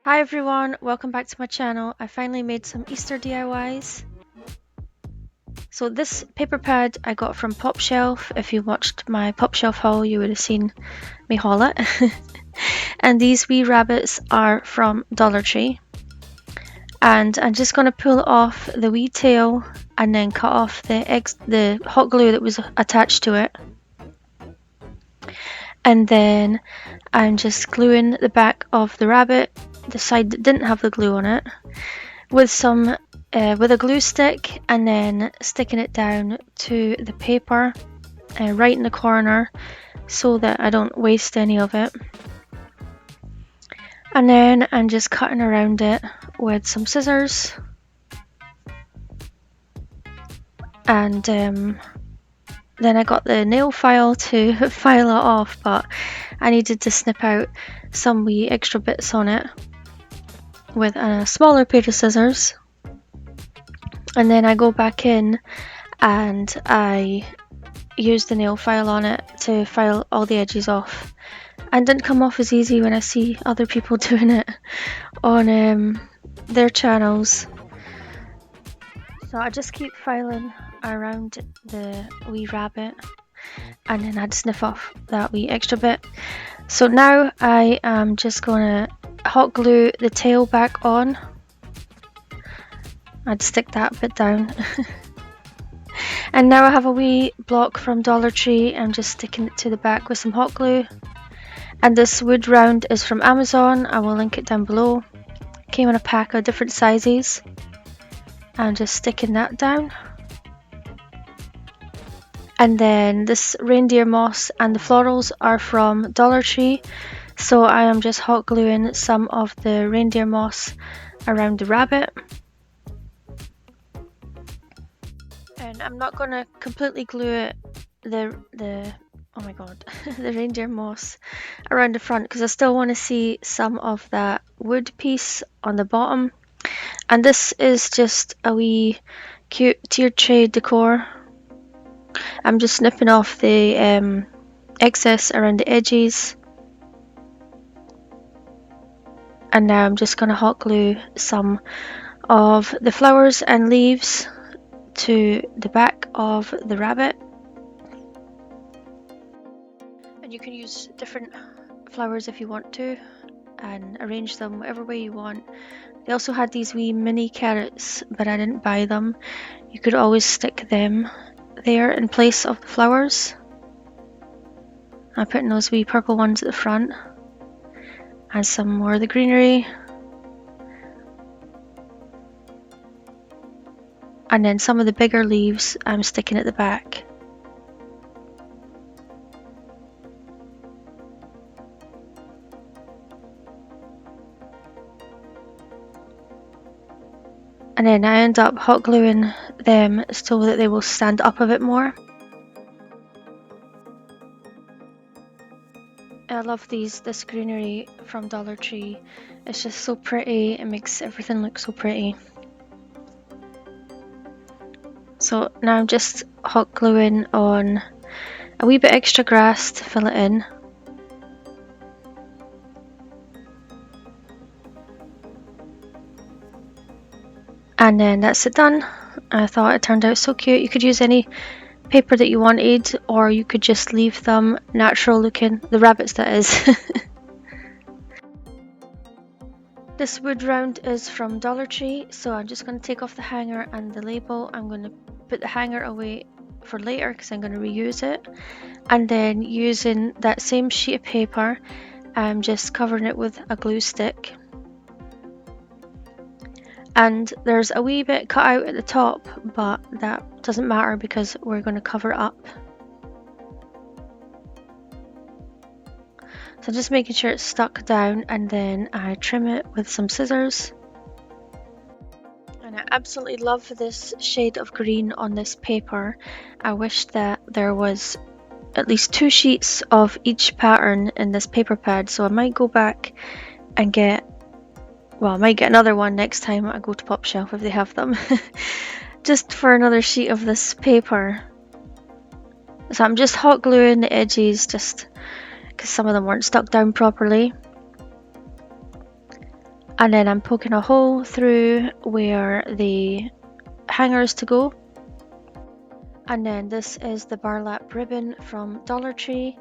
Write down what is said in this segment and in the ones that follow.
Hi everyone, welcome back to my channel. I finally made some Easter DIYs. So this paper pad I got from PopShelf. If you watched my PopShelf haul, you would have seen me haul it. And these wee rabbits are from Dollar Tree. And I'm just going to pull off the wee tail and then cut off the hot glue that was attached to it. And then I'm just gluing the back of the rabbit, the side that didn't have the glue on it, with a glue stick, and then sticking it down to the paper right in the corner so that I don't waste any of it. And then I'm just cutting around it with some scissors, and then I got the nail file to file it off, but I needed to snip out some wee extra bits on it with a smaller pair of scissors. And then I go back in and I use the nail file on it to file all the edges off. And didn't come off as easy when I see other people doing it on their channels. So I just keep filing around the wee rabbit, and then I'd sniff off that wee extra bit. So now I am just gonna hot glue the tail back on. I'd stick that bit down. And now I have a wee block from Dollar Tree. I'm just sticking it to the back with some hot glue. And this wood round is from Amazon. I will link it down below. Came in a pack of different sizes. I'm just sticking that down. And then this reindeer moss and the florals are from Dollar Tree. So I am just hot gluing some of the reindeer moss around the rabbit. And I'm not going to completely glue it, oh my god, the reindeer moss around the front, because I still want to see some of that wood piece on the bottom. And this is just a wee cute tiered tray decor. I'm just snipping off the excess around the edges. And now I'm just going to hot glue some of the flowers and leaves to the back of the rabbit. And you can use different flowers if you want to, and arrange them whatever way you want. They also had these wee mini carrots, but I didn't buy them. You could always stick them there in place of the flowers. I'm putting those wee purple ones at the front, and some more of the greenery. And then some of the bigger leaves I'm sticking at the back. And then I end up hot gluing them so that they will stand up a bit more. I love this greenery from Dollar Tree. It's just so pretty. It makes everything look so pretty. So now I'm just hot gluing on a wee bit extra grass to fill it in. And then that's it done. I thought it turned out so cute. You could use any paper that you wanted, or you could just leave them natural looking, the rabbits that is. This wood round is from Dollar Tree, so I'm just going to take off the hanger and the label. I'm going to put the hanger away for later because I'm going to reuse it. And then using that same sheet of paper, I'm just covering it with a glue stick. And there's a wee bit cut out at the top, but that doesn't matter because we're going to cover it up. So just making sure it's stuck down, and then I trim it with some scissors. And I absolutely love this shade of green on this paper. I wish that there was at least 2 sheets of each pattern in this paper pad, so I might go back and I might get another one next time I go to PopShelf if they have them. Just for another sheet of this paper. So I'm just hot gluing the edges just because some of them weren't stuck down properly. And then I'm poking a hole through where the hanger is to go. And then this is the burlap ribbon from Dollar Tree,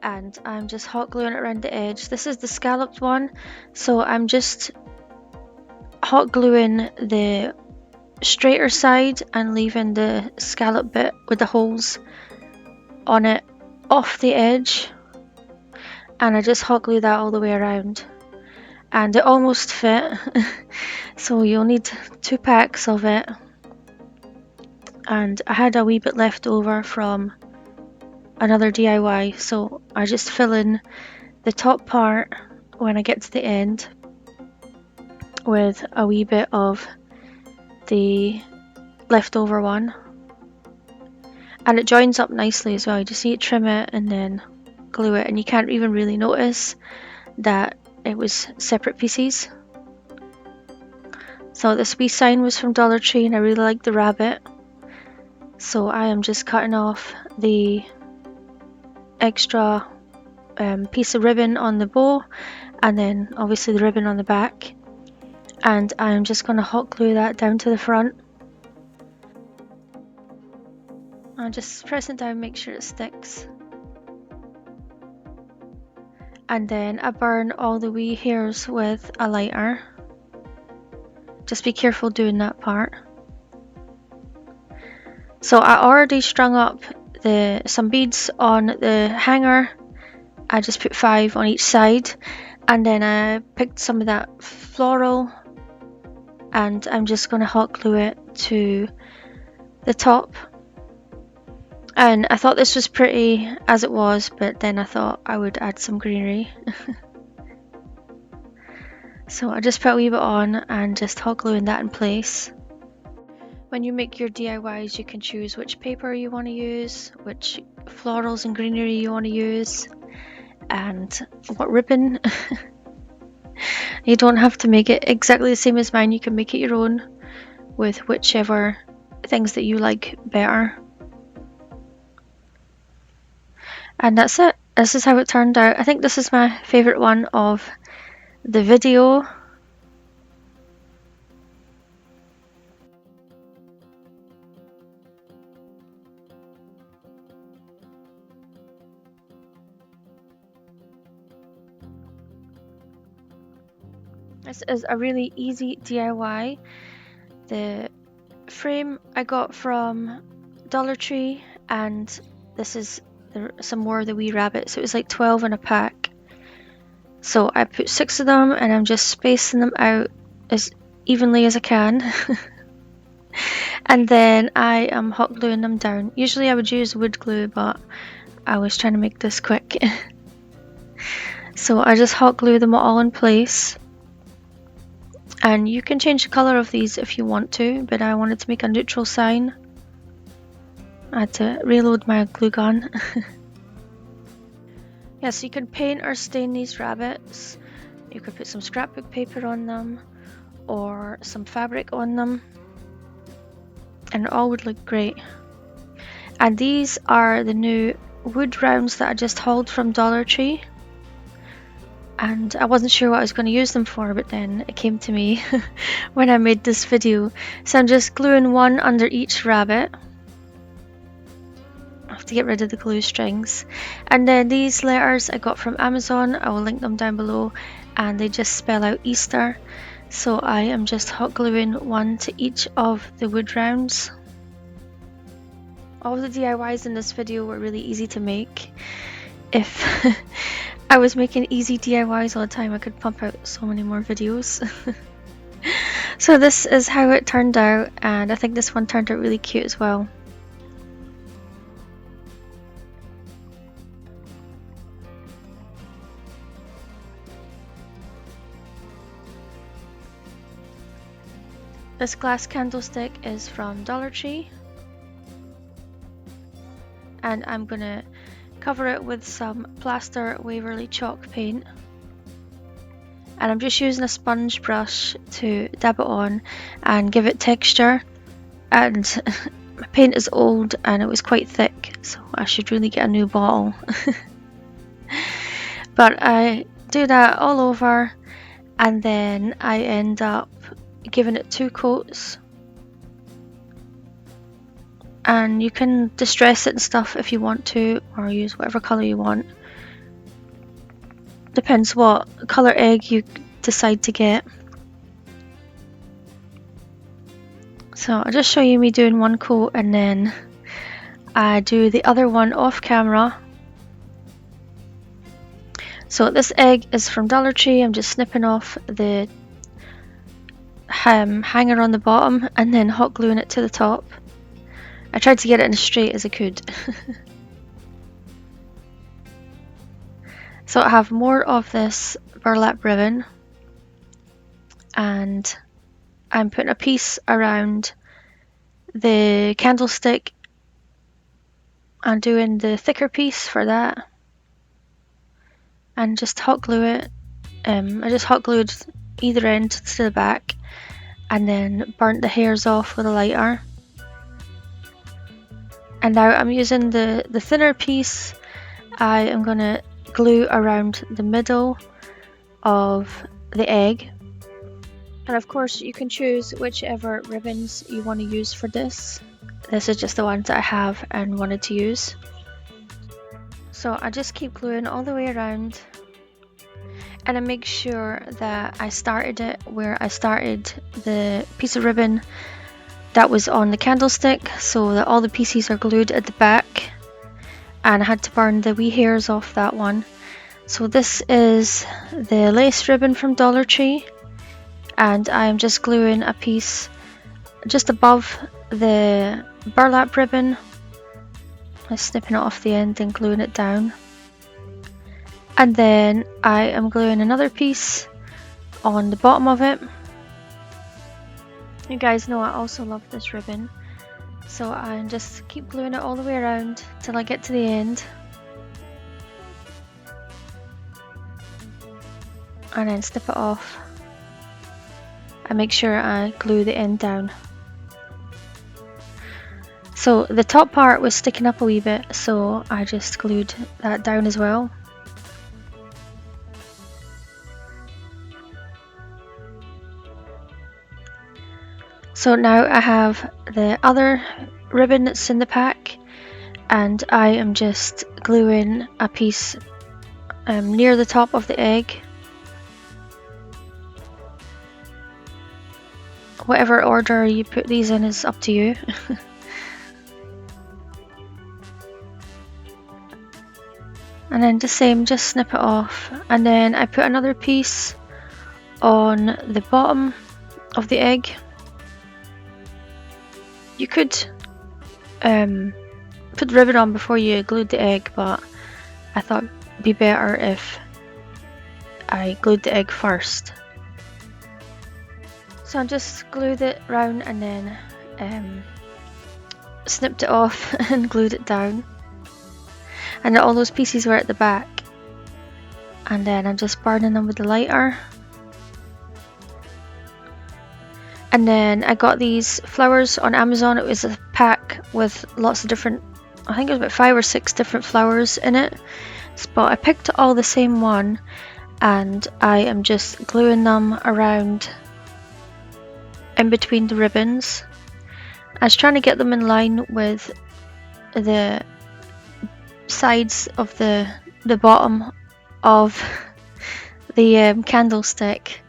and I'm just hot gluing it around the edge. This is the scalloped one, so I'm just hot gluing the straighter side and leaving the scallop bit with the holes on it off the edge, and I just hot glue that all the way around, and it almost fit. So you'll need 2 packs of it, and I had a wee bit left over from another DIY, so I just fill in the top part when I get to the end with a wee bit of the leftover one, and it joins up nicely as well. You just need to trim it and then glue it, and you can't even really notice that it was separate pieces. So this wee sign was from Dollar Tree, and I really like the rabbit, so I am just cutting off the extra piece of ribbon on the bow, and then obviously the ribbon on the back, and I'm just going to hot glue that down to the front. I'll just press it down, make sure it sticks, and then I burn all the wee hairs with a lighter. Just be careful doing that part. So I already strung up some beads on the hanger. I just put 5 on each side, and then I picked some of that floral, and I'm just going to hot glue it to the top. And I thought this was pretty as it was, but then I thought I would add some greenery. So I just put a wee bit on and just hot gluing that in place. When you make your DIYs, you can choose which paper you want to use, which florals and greenery you want to use, and what ribbon. You don't have to make it exactly the same as mine, you can make it your own with whichever things that you like better. And that's it. This is how it turned out. I think this is my favourite one of the video. This is a really easy DIY. The frame I got from Dollar Tree, and this is some more of the wee rabbits. It was like 12 in a pack. So I put 6 of them, and I'm just spacing them out as evenly as I can. And then I am hot gluing them down. Usually I would use wood glue, but I was trying to make this quick. So I just hot glue them all in place. And you can change the colour of these if you want to, but I wanted to make a neutral sign. I had to reload my glue gun. Yeah, so you can paint or stain these rabbits. You could put some scrapbook paper on them or some fabric on them, and it all would look great. And these are the new wood rounds that I just hauled from Dollar Tree. And I wasn't sure what I was going to use them for, but then it came to me when I made this video. So I'm just gluing one under each rabbit. I have to get rid of the glue strings. And then these letters I got from Amazon, I will link them down below, and they just spell out Easter. So I am just hot gluing one to each of the wood rounds. All the DIYs in this video were really easy to make. If I was making easy DIYs all the time, I could pump out so many more videos. So this is how it turned out, and I think this one turned out really cute as well. This glass candlestick is from Dollar Tree, and I'm gonna cover it with some plaster Waverly chalk paint, and I'm just using a sponge brush to dab it on and give it texture. And my paint is old and it was quite thick, so I should really get a new bottle. But I do that all over, and then I end up giving it 2 coats. And you can distress it and stuff if you want to, or use whatever colour you want. Depends what colour egg you decide to get. So I'll just show you me doing 1 coat, and then I do the other one off camera. So this egg is from Dollar Tree. I'm just snipping off the hanger on the bottom and then hot gluing it to the top. I tried to get it in as straight as I could. So I have more of this burlap ribbon, and I'm putting a piece around the candlestick and doing the thicker piece for that, and just hot glue it. I just hot glued either end to the back and then burnt the hairs off with a lighter. And now I'm using the thinner piece. I am going to glue around the middle of the egg. And of course you can choose whichever ribbons you want to use for this. This is just the ones that I have and wanted to use. So I just keep gluing all the way around, and I make sure that I started it where I started the piece of ribbon that was on the candlestick, so that all the pieces are glued at the back, and I had to burn the wee hairs off that one. So this is the lace ribbon from Dollar Tree, and I'm just gluing a piece just above the burlap ribbon. I'm snipping it off the end and gluing it down. And then I am gluing another piece on the bottom of it. You guys know I also love this ribbon, so I just keep gluing it all the way around till I get to the end, and then snip it off. I make sure I glue the end down. So the top part was sticking up a wee bit, so I just glued that down as well. So now I have the other ribbon that's in the pack, and I am just gluing a piece near the top of the egg. Whatever order you put these in is up to you. And then the same, just snip it off, and then I put another piece on the bottom of the egg. You could put the ribbon on before you glued the egg, but I thought it'd be better if I glued the egg first. So I just glued it round and then snipped it off and glued it down. And all those pieces were at the back. And then I'm just burning them with the lighter. And then I got these flowers on Amazon. It was a pack with lots of different, I think it was about 5 or 6 different flowers in it. But I picked all the same one, and I am just gluing them around in between the ribbons. I was trying to get them in line with the sides of the bottom of the candlestick.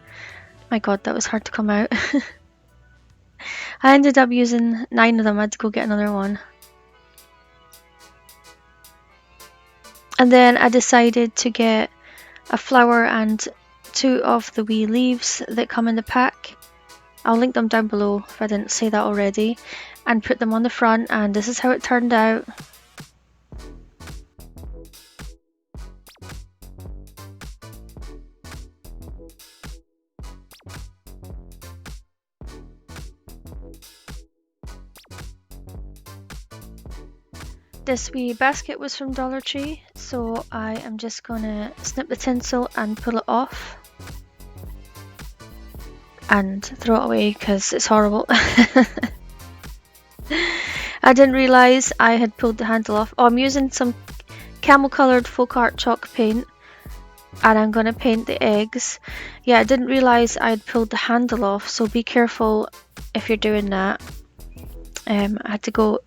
My god, that was hard to come out. I ended up using 9 of them. I had to go get another one. And then I decided to get a flower and 2 of the wee leaves that come in the pack. I'll link them down below if I didn't say that already, and put them on the front, and this is how it turned out. This wee basket was from Dollar Tree, so I am just gonna snip the tinsel and pull it off and throw it away because it's horrible. I didn't realise I had pulled the handle off. Oh, I'm using some camel coloured folk art chalk paint, and I'm going to paint the eggs. Yeah, I didn't realize I'd pulled the handle off, so be careful if you're doing that. I had to go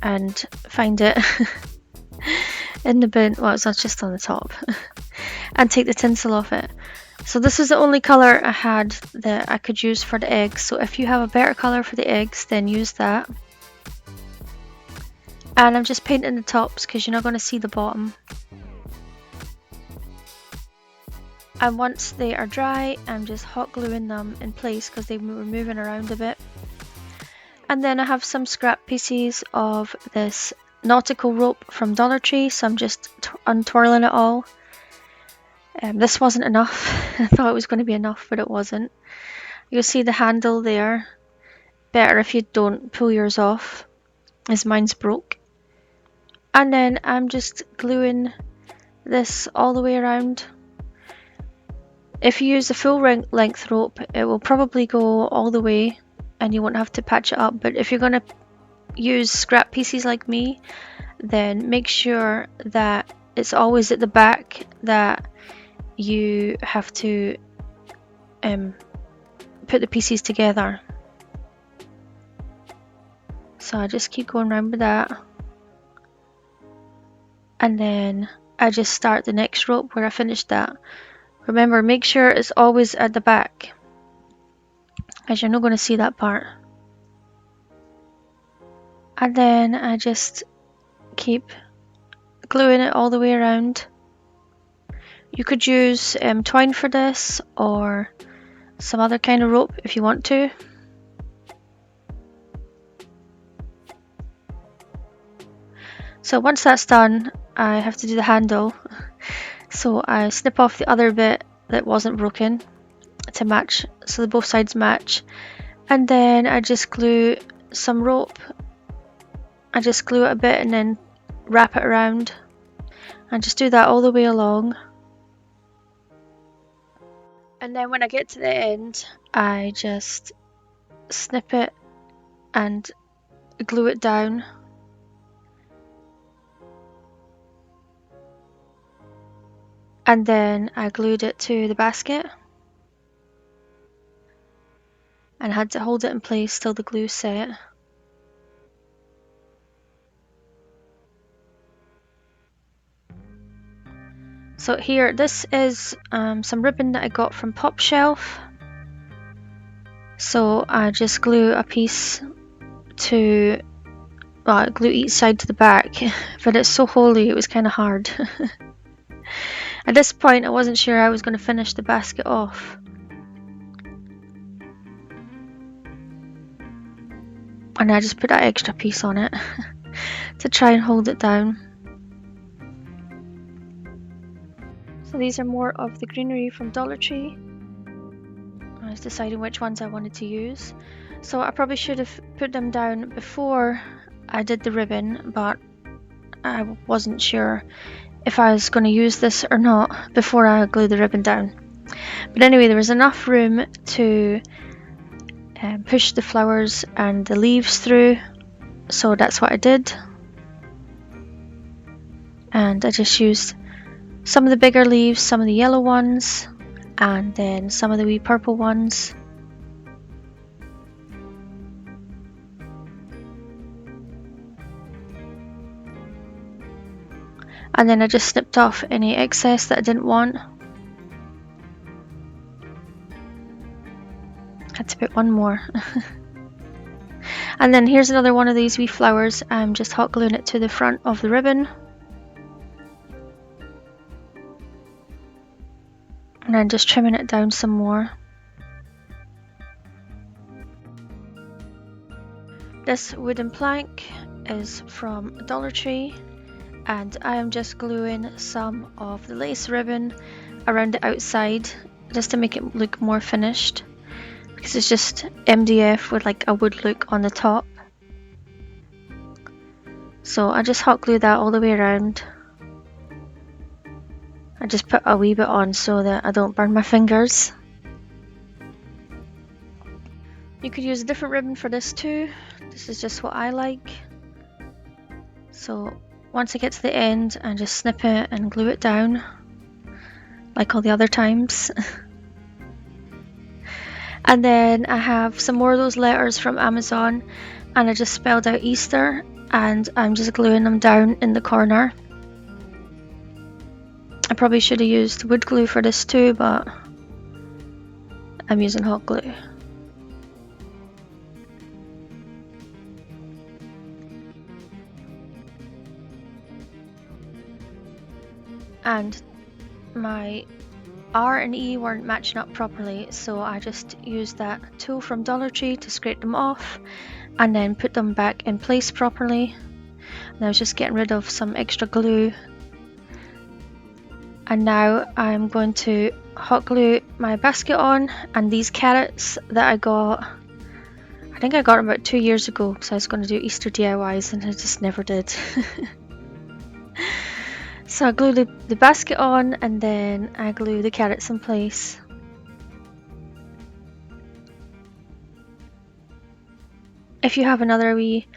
and find it in the bin. Well, it's just on the top. And take the tinsel off it. So this is the only colour I had that I could use for the eggs. So if you have a better colour for the eggs, then use that. And I'm just painting the tops because you're not going to see the bottom. And once they are dry, I'm just hot gluing them in place because they were moving around a bit. And then I have some scrap pieces of this Nautical rope from Dollar Tree, so I'm just untwirling it all. This wasn't enough. I thought it was going to be enough, but it wasn't. You'll see the handle there. Better if you don't pull yours off, as mine's broke. And then I'm just gluing this all the way around. If you use the full length rope, it will probably go all the way and you won't have to patch it up. But if you're going to use scrap pieces like me, then make sure that it's always at the back that you have to put the pieces together. So I just keep going around with that, and then I just start the next rope where I finished that. Remember, make sure it's always at the back, as you're not going to see that part. And then I just keep gluing it all the way around. You could use twine for this, or some other kind of rope if you want to. So once that's done, I have to do the handle. So I snip off the other bit that wasn't broken to match, so that both sides match. And then I just glue some rope. I just glue it a bit and then wrap it around. And just do that all the way along. And then when I get to the end, I just snip it and glue it down. And then I glued it to the basket and had to hold it in place till the glue set. So here, this is some ribbon that I got from Pop Shelf. So I just glue a piece to, well, I glue each side to the back, but it's so holey it was kind of hard. At this point I wasn't sure I was going to finish the basket off. And I just put that extra piece on it to try and hold it down. So these are more of the greenery from Dollar Tree. I was deciding which ones I wanted to use. So I probably should have put them down before I did the ribbon, but I wasn't sure if I was going to use this or not before I glued the ribbon down. But anyway, there was enough room to push the flowers and the leaves through, so that's what I did. And I just used some of the bigger leaves, some of the yellow ones, and then some of the wee purple ones. And then I just snipped off any excess that I didn't want. Had to put one more. And then here's another one of these wee flowers. I'm just hot gluing it to the front of the ribbon. And then just trimming it down some more. This wooden plank is from Dollar Tree, and I am just gluing some of the lace ribbon around the outside just to make it look more finished, because it's just MDF with like a wood look on the top. So I just hot glue that all the way around. I just put a wee bit on so that I don't burn my fingers. You could use a different ribbon for this too. This is just what I like. So once I get to the end, I just snip it and glue it down. like all the other times. And then I have some more of those letters from Amazon, and I just spelled out Easter, and I'm just gluing them down in the corner. I probably should have used wood glue for this too, but I'm using hot glue. And my R and E weren't matching up properly, so I just used that tool from Dollar Tree to scrape them off and then put them back in place properly. And I was just getting rid of some extra glue. And now I'm going to hot glue my basket on, and these carrots that I got, I think I got them about 2 years ago because I was going to do Easter DIYs and I just never did. So I glue the basket on, and then I glue the carrots in place. If you have another wee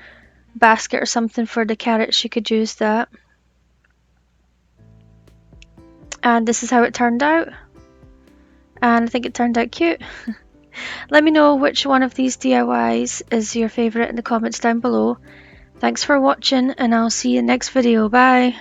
basket or something for the carrots, you could use that. And this is how it turned out. And I think it turned out cute. Let me know which one of these DIYs is your favourite in the comments down below. Thanks for watching, and I'll see you in the next video. Bye!